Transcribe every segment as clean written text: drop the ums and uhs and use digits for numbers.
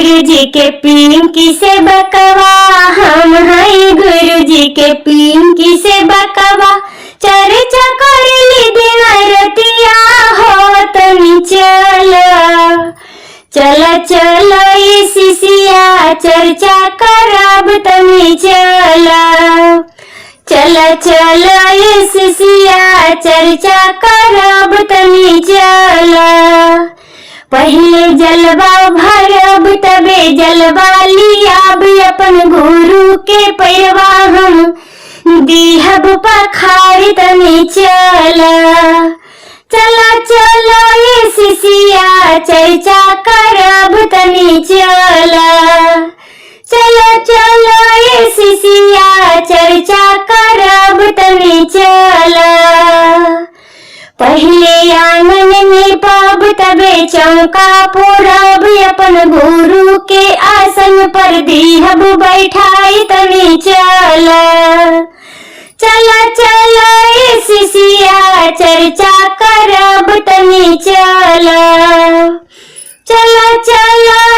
गुरु जी के पिंकी से बकवा, हम है गुरु जी के पिंकी से बकवा। चर्चा करेली दिन रतिया हो तनी चला चला ये शिशिया चर्चा करब तनी चला चला ये शिशिया चर्चा करब तनी पहले जलवा भरब तबे जलवा लियाब अपन गुरु के पैरवा हम दीहब पखार तनी चला चला ये शिशिया चर्चा करब तनी चला ये शिशिया चर्चा करब तनी पहले आंगन में पाब तबे चौका पूरब अपन गुरु के आसन पर दीहब बैठाई तनी चला ये शिशिया चर्चा करब तनी चला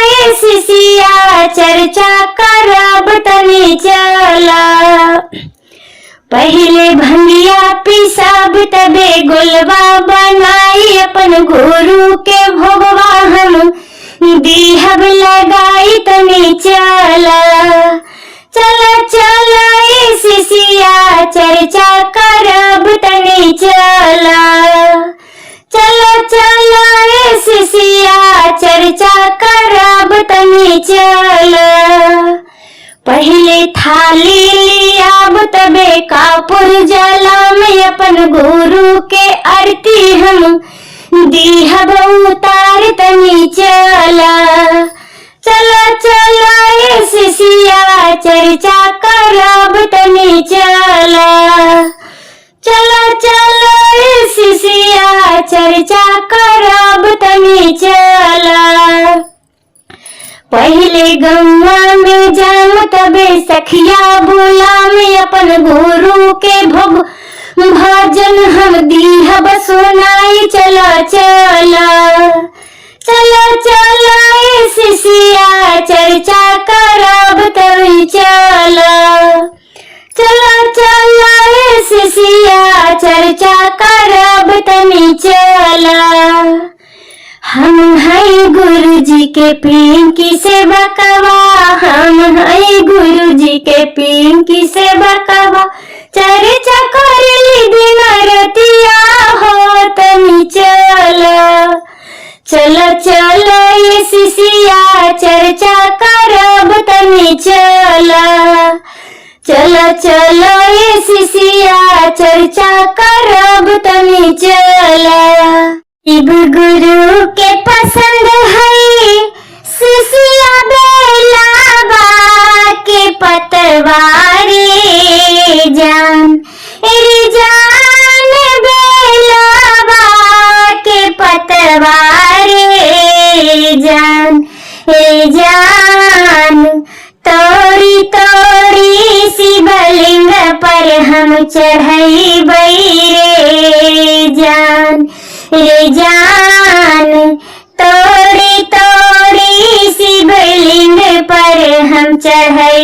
ये शिशिया चर्चा करब तनी पहले भंगिया पिसाब तबे गुलवा बनाई अपन गुरु के भोगवा हम दीहब लगाई तनी चला ये शिशिया चर्चा करब तनी चला ये शिशिया चर्चा करब तनी पहले थाली लियाब तबे कापुर जला में अपन गुरु के आरती हम दीहब उतार तनी चला ये शिशिया चर्चा करब तनी चला ये शिशिया चर्चा करब तनी पहले गंगा में जाम तबे सखिया बोला में अपन गुरु के भोग भजन हम दीहब सुनाई चला ये शिशिया चर्चा करब तनी चला ये शिशिया चर्चा करब तनी हम है गुरु जी के पिंकी से बकवा, हम है गुरु जी के पिंकी से बकवा। चर्चा करेली दिन रतिया हो तनी चला ये शिशिया चर्चा करब तनी चला ये शिशिया चर्चा करब तनी शिव गुरु के पसंद है शिशिया बेलावा के पतवारे जान बेलावा के पतवारे जान तोरी तोरी शिवलिंग पर हम चढ़ैबै रे जान तोरी तोरी शिवलिंग पर हम चढ़ै